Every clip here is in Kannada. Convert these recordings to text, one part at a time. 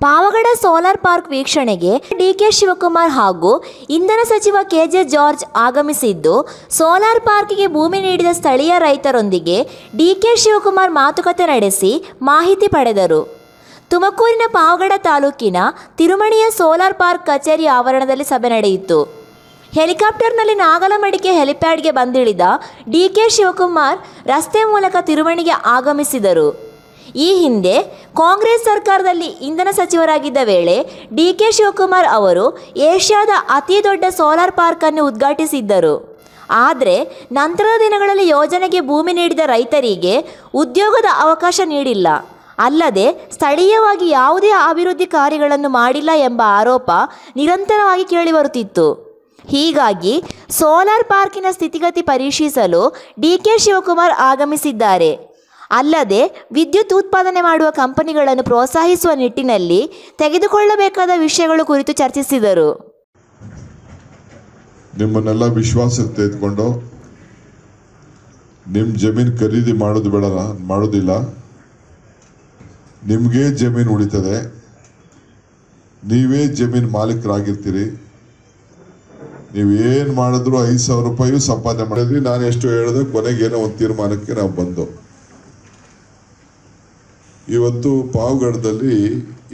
ಪಾವಗಡ ಸೋಲಾರ್ ಪಾರ್ಕ್ ವೀಕ್ಷಣೆಗೆ ಡಿಕೆ ಶಿವಕುಮಾರ್ ಹಾಗೂ ಇಂಧನ ಸಚಿವ ಕೆಜೆ ಜಾರ್ಜ್ ಆಗಮಿಸಿದ್ದು, ಸೋಲಾರ್ ಪಾರ್ಕ್ಗೆ ಭೂಮಿ ನೀಡಿದ ಸ್ಥಳೀಯ ರೈತರೊಂದಿಗೆ ಡಿಕೆ ಶಿವಕುಮಾರ್ ಮಾತುಕತೆ ನಡೆಸಿ ಮಾಹಿತಿ ಪಡೆದರು. ತುಮಕೂರಿನ ಪಾವಗಡ ತಾಲೂಕಿನ ತಿರುಮಣಿಯ ಸೋಲಾರ್ ಪಾರ್ಕ್ ಕಚೇರಿ ಆವರಣದಲ್ಲಿ ಸಭೆ ನಡೆಯಿತು. ಹೆಲಿಕಾಪ್ಟರ್ನಲ್ಲಿ ನಾಗಲಮಡಿಕೆ ಹೆಲಿಪ್ಯಾಡ್ಗೆ ಬಂದಿಳಿದ ಡಿಕೆ ಶಿವಕುಮಾರ್ ರಸ್ತೆ ಮೂಲಕ ತಿರುಮಣಿಗೆ ಆಗಮಿಸಿದರು. ಈ ಹಿಂದೆ ಕಾಂಗ್ರೆಸ್ ಸರ್ಕಾರದಲ್ಲಿ ಇಂಧನ ಸಚಿವರಾಗಿದ್ದ ವೇಳೆ ಡಿಕೆ ಶಿವಕುಮಾರ್ ಅವರು ಏಷ್ಯಾದ ಅತಿ ದೊಡ್ಡ ಸೋಲಾರ್ ಪಾರ್ಕ್ ಅನ್ನು ಉದ್ಘಾಟಿಸಿದ್ದರು. ಆದರೆ ನಂತರದ ದಿನಗಳಲ್ಲಿ ಯೋಜನೆಗೆ ಭೂಮಿ ನೀಡಿದ ರೈತರಿಗೆ ಉದ್ಯೋಗದ ಅವಕಾಶ ನೀಡಿಲ್ಲ. ಅಲ್ಲದೆ ಸ್ಥಳೀಯವಾಗಿ ಯಾವುದೇ ಅಭಿವೃದ್ಧಿ ಕಾರ್ಯಗಳನ್ನು ಮಾಡಿಲ್ಲ ಎಂಬ ಆರೋಪ ನಿರಂತರವಾಗಿ ಕೇಳಿಬರುತ್ತಿತ್ತು. ಹೀಗಾಗಿ ಸೋಲಾರ್ ಪಾರ್ಕಿನ ಸ್ಥಿತಿಗತಿ ಪರಿಶೀಲಿಸಲು ಡಿಕೆ ಶಿವಕುಮಾರ್ ಆಗಮಿಸಿದ್ದಾರೆ. ಅಲ್ಲದೆ ವಿದ್ಯುತ್ ಉತ್ಪಾದನೆ ಮಾಡುವ ಕಂಪನಿಗಳನ್ನು ಪ್ರೋತ್ಸಾಹಿಸುವ ನಿಟ್ಟಿನಲ್ಲಿ ತೆಗೆದುಕೊಳ್ಳಬೇಕಾದ ವಿಷಯಗಳ ಕುರಿತು ಚರ್ಚಿಸಿದರು. ನಿಮ್ಮನ್ನೆಲ್ಲ ವಿಶ್ವಾಸಕ್ಕೆ ತೆಗೆದುಕೊಂಡು ನಿಮ್ಮ ಜಮೀನು ಖರೀದಿ ಮಾಡೋದು ಬೇಡ, ಮಾಡೋದಿಲ್ಲ. ನಿಮಗೆ ಜಮೀನು ಉಳಿತದೆ, ನೀವೇ ಜಮೀನು ಮಾಲೀಕರಾಗಿರ್ತೀರಿ. ನೀವು ಏನು ಮಾಡಿದ್ರು 5,000 ರೂಪಾಯಿ ಸಂಪಾದನೆ ಮಾಡಿದ್ವಿ. ನಾನು ಎಷ್ಟು ಹೇಳಿದೆ, ಕೊನೆಗೆ ಏನೋ ಒಂದು ತೀರ್ಮಾನಕ್ಕೆ ನಾವು ಬಂದು ಇವತ್ತು ಪಾವಗಡದಲ್ಲಿ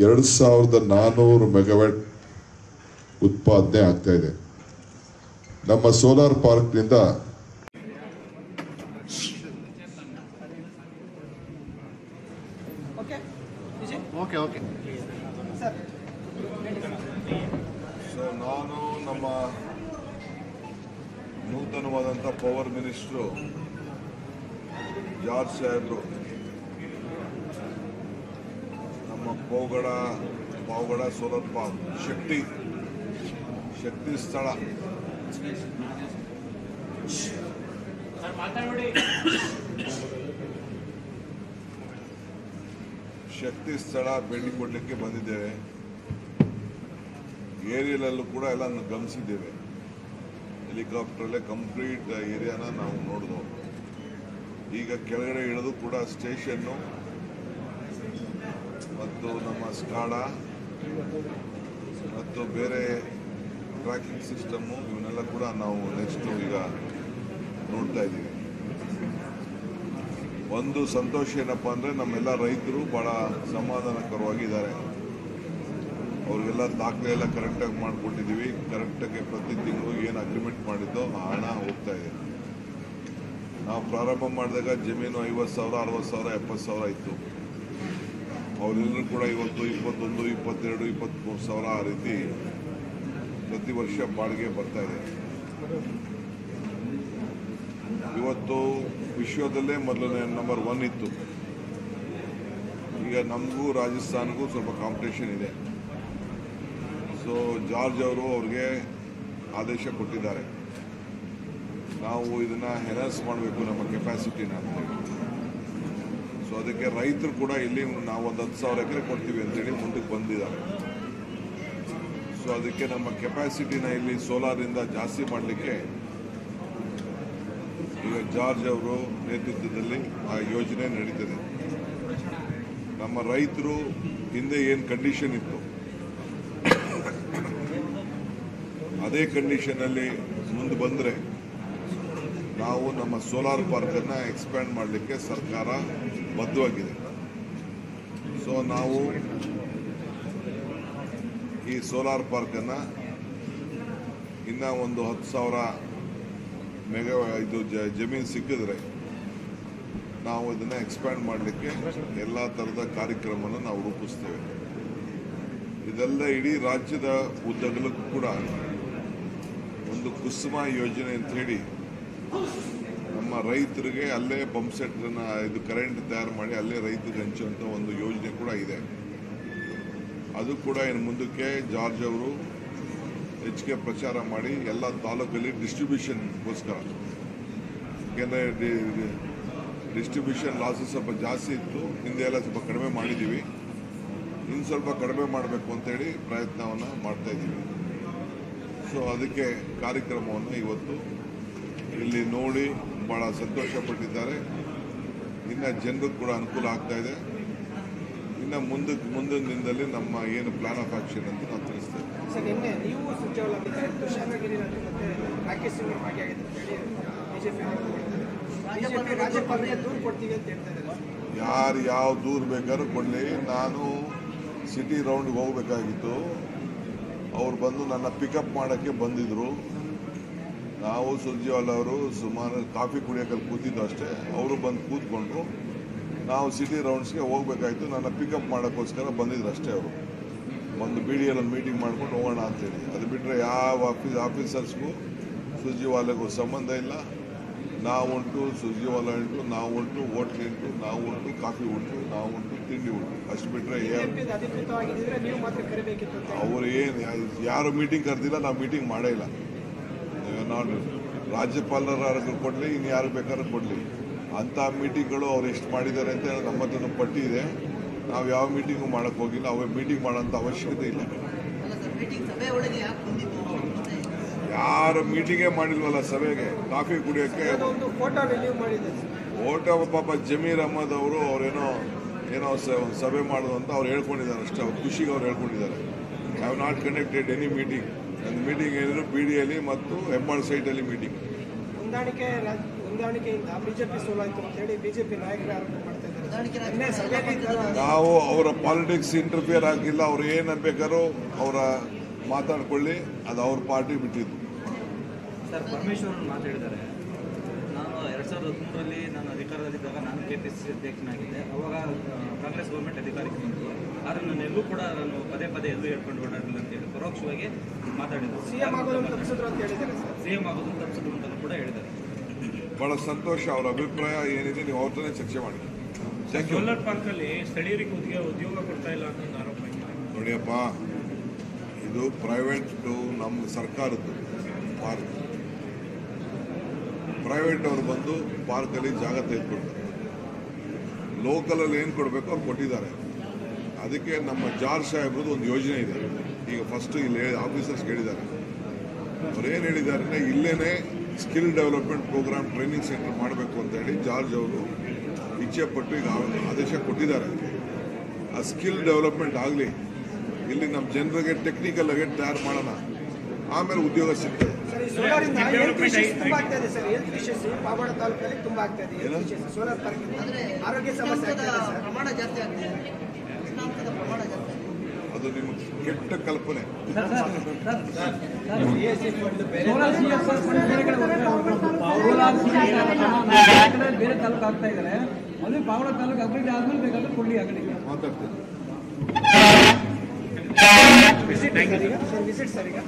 2,400 ಮೆಗಾವ್ಯಾಟ್ ಉತ್ಪಾದನೆ ಆಗ್ತಾ ಇದೆ. ನಮ್ಮ ಸೋಲಾರ್ ಪಾರ್ಕ್ನಿಂದ ನಾನು ನಮ್ಮ ನೂತನವಾದಂಥ ಪವರ್ ಮಿನಿಸ್ಟ್ರು ಜಾರ್ಜ್ ಸಾಹೇಬ್ರು ನಮ್ಮ ಪಾವಗಡ ಸೋಲಾರ್ ಪಾರ್ಕ್ ಶಕ್ತಿ ಸ್ಥಳ ಭೇಟಿ ಕೊಡಲಿಕ್ಕೆ ಬಂದಿದ್ದೇವೆ. ಏರಿಯಲ್ಲೂ ಕೂಡ ಎಲ್ಲ ಗಮನಿಸಿದ್ದೇವೆ. ಹೆಲಿಕಾಪ್ಟರಲ್ಲೇ ಕಂಪ್ಲೀಟ್ ಏರಿಯಾನ ನಾವು ನೋಡಿದ್ವು. ಈಗ ಕೆಳಗಡೆ ಇಳಿದು ಕೂಡ ಸ್ಟೇಷನ್ನು ಮತ್ತು ನಮ್ಮ ಸ್ಕಾಡಾ ಮತ್ತು ಬೇರೆ ಟ್ರ್ಯಾಕಿಂಗ್ ಸಿಸ್ಟಮ್ಮು ಇವನ್ನೆಲ್ಲ ಕೂಡ ನಾವು ನೆಕ್ಸ್ಟ್ ಈಗ ನೋಡ್ತಾ ಇದ್ದೀವಿ. ಒಂದು ಸಂತೋಷ ಏನಪ್ಪ ಅಂದರೆ ನಮ್ಮೆಲ್ಲ ರೈತರು ಭಾಳ ಸಮಾಧಾನಕರವಾಗಿದ್ದಾರೆ. ಅವ್ರಿಗೆಲ್ಲ ದಾಖಲೆ ಎಲ್ಲ ಕರೆಕ್ಟಾಗಿ ಮಾಡಿಕೊಟ್ಟಿದ್ದೀವಿ. ಕರೆಕ್ಟಾಗಿ ಪ್ರತಿ ತಿಂಗಳು ಏನು ಅಗ್ರಿಮೆಂಟ್ ಮಾಡಿದ್ದೋ ಆ ಹಣ ಹೋಗ್ತಾ ಇದೆ. ನಾವು ಪ್ರಾರಂಭ ಮಾಡಿದಾಗ ಜಮೀನು 50,000, 60,000, 70,000 ಇತ್ತು. ಅವರೆಲ್ಲರೂ ಕೂಡ ಇವತ್ತು 21, 22, 23,000 ಆ ರೀತಿ ಪ್ರತಿ ವರ್ಷ ಬಾಡಿಗೆ ಬರ್ತಾ ಇದೆ. ಇವತ್ತು ವಿಶ್ವದಲ್ಲೇ ಮೊದಲನೇ ನಂಬರ್ 1 ಇತ್ತು. ಈಗ ನಮಗೂ ರಾಜಸ್ಥಾನ್ಗೂ ಸ್ವಲ್ಪ ಕಾಂಪಿಟೇಷನ್ ಇದೆ. ಸೊ ಜಾರ್ಜ್ ಅವರು ಅವ್ರಿಗೆ ಆದೇಶ ಕೊಟ್ಟಿದ್ದಾರೆ, ನಾವು ಇದನ್ನು ಎನರ್ಸ್ ಮಾಡಬೇಕು ನಮ್ಮ ಕೆಪಾಸಿಟಿನ ಅಂತೇಳಿ. ಸೊ ಅದಕ್ಕೆ ರೈತರು ಕೂಡ ಇಲ್ಲಿ ನಾವು ಒಂದು 10,000 ಎಕರೆ ಕೊಡ್ತೀವಿ ಅಂತೇಳಿ ಮುಂದಕ್ಕೆ ಬಂದಿದ್ದಾರೆ. ಸೊ ಅದಕ್ಕೆ ನಮ್ಮ ಕೆಪಾಸಿಟಿನ ಇಲ್ಲಿ ಸೋಲಾರಿಂದ ಜಾಸ್ತಿ ಮಾಡಲಿಕ್ಕೆ ಈಗ ಜಾರ್ಜ್ ಅವರು ನೇತೃತ್ವದಲ್ಲಿ ಆ ಯೋಜನೆ ನಡೀತದೆ. ನಮ್ಮ ರೈತರು ಹಿಂದೆ ಏನು ಕಂಡೀಷನ್ ಇತ್ತು ಅದೇ ಕಂಡೀಷನಲ್ಲಿ ಮುಂದೆ ಬಂದರೆ ನಾವು ನಮ್ಮ ಸೋಲಾರ್ ಪಾರ್ಕನ್ನು ಎಕ್ಸ್ಪ್ಯಾಂಡ್ ಮಾಡಲಿಕ್ಕೆ ಸರ್ಕಾರ ಬದ್ಧವಾಗಿದೆ. ಸೊ ನಾವು ಈ ಸೋಲಾರ್ ಪಾರ್ಕನ್ನು ಇನ್ನೂ ಒಂದು 10,000 ಇದು ಜಮೀನು ಸಿಕ್ಕಿದ್ರೆ ನಾವು ಇದನ್ನು ಎಕ್ಸ್ಪ್ಯಾಂಡ್ ಮಾಡಲಿಕ್ಕೆ ಎಲ್ಲ ಥರದ ಕಾರ್ಯಕ್ರಮವನ್ನು ನಾವು ರೂಪಿಸ್ತೇವೆ. ಇದೆಲ್ಲ ಇಡೀ ರಾಜ್ಯದ ಉದ್ದಗಲಕ್ಕೂ ಕೂಡ ಒಂದು ಕುಸುಮ ಯೋಜನೆ ಅಂತ ಹೇಳಿ ನಮ್ಮ ರೈತರಿಗೆ ಅಲ್ಲೇ ಪಂಪ್ ಸೆಟ್ನ ಇದು ಕರೆಂಟ್ ತಯಾರು ಮಾಡಿ ಅಲ್ಲೇ ರೈತರಿಗೆ ಹಂಚುವಂಥ ಒಂದು ಯೋಜನೆ ಕೂಡ ಇದೆ. ಅದು ಕೂಡ ಇನ್ನು ಮುಂದಕ್ಕೆ ಜಾರ್ಜ್ ಅವರು ಹೆಚ್ಚಿಗೆ ಪ್ರಚಾರ ಮಾಡಿ ಎಲ್ಲ ತಾಲೂಕಲ್ಲಿ ಡಿಸ್ಟ್ರಿಬ್ಯೂಷನ್ಗೋಸ್ಕರ, ಯಾಕೆಂದರೆ ಡಿಸ್ಟ್ರಿಬ್ಯೂಷನ್ ಲಾಸಸ್ ಸ್ವಲ್ಪ ಜಾಸ್ತಿ ಇತ್ತು, ಹಿಂದೆ ಎಲ್ಲ ಸ್ವಲ್ಪ ಕಡಿಮೆ ಮಾಡಿದ್ದೀವಿ, ಇನ್ನು ಸ್ವಲ್ಪ ಕಡಿಮೆ ಮಾಡಬೇಕು ಅಂತೇಳಿ ಪ್ರಯತ್ನವನ್ನು ಮಾಡ್ತಾಯಿದ್ದೀವಿ. ಸೊ ಅದಕ್ಕೆ ಕಾರ್ಯಕ್ರಮವನ್ನು ಇವತ್ತು ಇಲ್ಲಿ ನೋಡಿ ಭಾಳ ಸಂತೋಷಪಟ್ಟಿದ್ದಾರೆ. ಇನ್ನು ಜನರಿಗೆ ಕೂಡ ಅನುಕೂಲ ಆಗ್ತಾ ಇದೆ. ಇನ್ನು ಮುಂದಿನ ದಿನದಲ್ಲಿ ನಮ್ಮ ಏನು ಪ್ಲಾನ್ ಆಫ್ ಆಕ್ಷನ್ ಅಂತ ನಾವು ತಿಳಿಸ್ತೇವೆ. ಸರ್, ನಿನ್ನೆ ನೀವು ಸುಜ್ಜಾವಲ ತುಷಾರಗಿರಿ ಮತ್ತೆ ರಾಕೇಶ್ ಸಿಂಗ್ ಭಾಗಿಯಾಗಿದ್ದಾರೆ ಬಿಜೆಪಿ ರಾಜ್ಯಪಾಲರಿಗೆ ದೂರು ಕೊಡ್ತೀವಿ ಅಂತ ಹೇಳ್ತಾ ಇದ್ದಾರೆ. ಯಾರು ಯಾವ ದೂರು ಬೇಕಾದ್ರೂ ಕೊಡಲಿ. ನಾನು ಸಿಟಿ ರೌಂಡ್ಗೆ ಹೋಗಬೇಕಾಗಿತ್ತು. ಅವ್ರು ಬಂದು ನನ್ನ ಪಿಕಪ್ ಮಾಡೋಕ್ಕೆ ಬಂದಿದ್ದರು. ನಾವು ಸುರ್ಜೇವಾಲಾ ಅವರು ಸುಮಾರು ಕಾಫಿ ಕುಡಿಯೋಕಲ್ಲಿ ಕೂತಿದ್ದು ಅಷ್ಟೇ. ಅವರು ಬಂದು ಕೂತ್ಕೊಂಡ್ರು. ನಾವು ಸಿಟಿ ರೌಂಡ್ಸ್ಗೆ ಹೋಗ್ಬೇಕಾಯ್ತು. ನನ್ನ ಪಿಕಪ್ ಮಾಡೋಕ್ಕೋಸ್ಕರ ಬಂದಿದ್ರು ಅಷ್ಟೇ. ಅವರು ಒಂದು BDL ಒಂದು ಮೀಟಿಂಗ್ ಮಾಡ್ಕೊಂಡು ಹೋಗೋಣ ಅಂತೇಳಿ. ಅದು ಬಿಟ್ಟರೆ ಯಾವ ಆಫೀಸರ್ಸ್ಗೂ ಸುರ್ಜೇವಾಲಾಗೂ ಸಂಬಂಧ ಇಲ್ಲ. ನಾವು ಉಂಟು, ಸುರ್ಜೇವಾಲಾ ಉಂಟು, ನಾವು ಉಂಟು, ಹೋಟ್ಲ್ ಉಂಟು, ನಾವು ಉಂಟು, ಕಾಫಿ ಉಂಟು, ನಾವು ಉಂಟು, ತಿಂಡಿ ಉಂಟು. ಅಷ್ಟು ಬಿಟ್ಟರೆ ಅವರು ಏನು ಯಾರು ಮೀಟಿಂಗ್ ಕರೆದಿಲ್ಲ, ನಾವು ಮೀಟಿಂಗ್ ಮಾಡೇ ಇಲ್ಲ. ನಾನು ರಾಜ್ಯಪಾಲರಾರು ಕೊಡಲಿ, ಇನ್ನು ಯಾರು ಬೇಕಾದ್ರೂ ಕೊಡಲಿ. ಅಂಥ ಮೀಟಿಂಗ್ಗಳು ಅವ್ರು ಎಷ್ಟು ಮಾಡಿದ್ದಾರೆ ಅಂತ ನಮ್ಮ ಹತ್ರ ಪಟ್ಟಿ ಇದೆ. ನಾವು ಯಾವ ಮೀಟಿಂಗು ಮಾಡೋಕ್ಕೆ ಹೋಗಿಲ್ಲ. ಅವ್ರು ಮೀಟಿಂಗ್ ಮಾಡೋಂಥ ಅವಶ್ಯಕತೆ ಇಲ್ಲ. ಯಾರು ಮೀಟಿಂಗೇ ಮಾಡಿಲ್ವಲ್ಲ ಸಭೆಗೆ, ಕಾಫಿ ಕುಡಿಯೋಕ್ಕೆ ಫೋಟೋ ಪಾಪ ಜಮೀರ್ ಅಹಮದ್ ಅವರು ಏನೋ ಸಭೆ ಮಾಡೋದು ಅಂತ ಅವ್ರು ಹೇಳ್ಕೊಂಡಿದ್ದಾರೆ ಅಷ್ಟೇ. ಅವ್ರು ಖುಷಿಗೆ ಅವ್ರು ಹೇಳ್ಕೊಂಡಿದ್ದಾರೆ. I have not conducted any meeting. ನನ್ನ ಮೀಟಿಂಗ್ ಏನಿದ್ರು BDಯಲ್ಲಿ ಮತ್ತು ಹೆಬ್ಬಾಳ್ ಸೈಟಲ್ಲಿ ಮೀಟಿಂಗ್. ಹೊಂದಾಣಿಕೆಯಿಂದ ಬಿಜೆಪಿ ಸೋಲಾಯಿತು ಅಂತ ಹೇಳಿ ಬಿಜೆಪಿ ನಾಯಕರು ಆರೋಪ ಮಾಡ್ತಾ ಇದ್ದಾರೆ. ನಾವು ಅವರ ಪಾಲಿಟಿಕ್ಸ್ ಇಂಟರ್ಫಿಯರ್ ಆಗಿಲ್ಲ. ಅವ್ರು ಏನು ಬೇಕಾದ್ರೂ ಅವರ ಮಾತಾಡ್ಕೊಳ್ಳಿ, ಅದು ಅವ್ರ ಪಾರ್ಟಿ ಬಿಟ್ಟಿದ್ದು. ಸರ್, ಪರಮೇಶ್ವರ್ ಮಾತಾಡಿದ್ದಾರೆ, ನಾನು 2013ರಲ್ಲಿ ನಾನು ಅಧಿಕಾರದಲ್ಲಿದ್ದಾಗ ನಾನು KPCC ಅಧ್ಯಕ್ಷನಾಗಿದ್ದೆ. ಅವಾಗ ಕಾಂಗ್ರೆಸ್ ಗೌರ್ಮೆಂಟ್ ಅಧಿಕಾರಕ್ಕೆ ಬಂತು. ಆದರೆ ನಾನು ಎಲ್ಲೂ ಕೂಡ ನಾನು ಪದೇ ಎಲ್ಲೂ ಹೇಳ್ಕೊಂಡು ಓಡಾಡಿಲ್ಲ ಅಂತೇಳಿ ಪರೋಕ್ಷವಾಗಿ ಮಾತಾಡಿದ್ದಾರೆ. ಸಿಎಂ ಆಗೋದನ್ನು ತಪ್ಪಿಸಿದ್ರು ಅಂತ ಹೇಳಿದ್ದಾರೆ. ಸಿಎಂ ಆಗೋದನ್ನು ತಪ್ಪಿಸಿದ್ರು ಅಂತಲೂ ಕೂಡ ಹೇಳಿದ್ದಾರೆ. ಬಹಳ ಸಂತೋಷ. ಅವರ ಅಭಿಪ್ರಾಯ ಏನಿದೆ ನೀವು ಅವ್ರನ್ನೇ ಚರ್ಚೆ ಮಾಡಿ. ಸೋಲಾರ್ ಪಾರ್ಕಲ್ಲಿ ಸ್ಥಳೀಯರಿಗೆ ಉದ್ಯೋಗ ಕೊಡ್ತಾ ಇಲ್ಲ ಅನ್ನೋ ಆರೋಪ ಇದೆ. ನೋಡಿಯಪ್ಪ, ಇದು ಪ್ರೈವೇಟ್, ನಮ್ಮ ಸರ್ಕಾರದ್ದು ಪಾರ್ಕ್. ಪ್ರೈವೇಟ್ ಅವರು ಬಂದು ಪಾರ್ಕಲ್ಲಿ ಜಾಗ ತೆಗೆದುಕೊಡ್ತಾರೆ. ಲೋಕಲಲ್ಲಿ ಏನು ಕೊಡಬೇಕು ಅವ್ರು ಕೊಟ್ಟಿದ್ದಾರೆ. ಅದಕ್ಕೆ ನಮ್ಮ ಜಾರ್ಜ್ ಸಾಹೇಬ್ರದ್ದು ಒಂದು ಯೋಜನೆ ಇದೆ. ಈಗ ಫಸ್ಟ್ ಇಲ್ಲಿ ಆಫೀಸರ್ಸ್ ಹೇಳಿದ್ದಾರೆ. ಅವ್ರೇನು ಹೇಳಿದ್ದಾರೆ ಅಂದರೆ ಇಲ್ಲೇ skill development programme training centre ಮಾಡಬೇಕು ಅಂತ ಹೇಳಿ ಜಾರ್ಜ್ ಅವರು ಇಚ್ಛೆ ಪಟ್ಟು ಈಗ ಆದೇಶ ಕೊಟ್ಟಿದ್ದಾರೆ. ಆ ಸ್ಕಿಲ್ ಡೆವಲಪ್ಮೆಂಟ್ ಆಗಲಿ, ಇಲ್ಲಿ ನಮ್ಮ ಜನರಿಗೆ ಟೆಕ್ನಿಕಲ್ ಆಗಿ ತಯಾರು ಮಾಡೋಣ, ಆಮೇಲೆ ಉದ್ಯೋಗ ಸಿಗ್ತದೆ. ಪಾವಗಡ ತಾಲೂಕಲ್ಲಿ ತುಂಬಾ ಆಗ್ತಾ ಇದೆ. ಸೋಲಾರ್ ಪಾರ್ಕ್ ಆರೋಗ್ಯ ಸಮಸ್ಯೆ ಪ್ರಮಾಣ ಜಾಸ್ತಿ ಆಗ್ತಿದೆ. ಅದು ನಿಮಗೆ ಕೆಟ್ಟ ಕಲ್ಪನೆ. ಬೇರೆ ತಾಲೂಕು ಆಗ್ತಾ ಇದ್ದಾರೆ. ಅಲ್ಲಿ ಪಾವಗಡ ತಾಲೂಕು ಅಭಿವೃದ್ಧಿ ಆದ್ಮೇಲೆ ಬೇಕಾದ್ರೆ ಕೊಡ್ಲಿ ಆಗಲಿಕ್ಕೆ ಮಾತಾಡ್ತೇನೆ. ವಿಸಿಟ್ ಸರ್ ಈಗ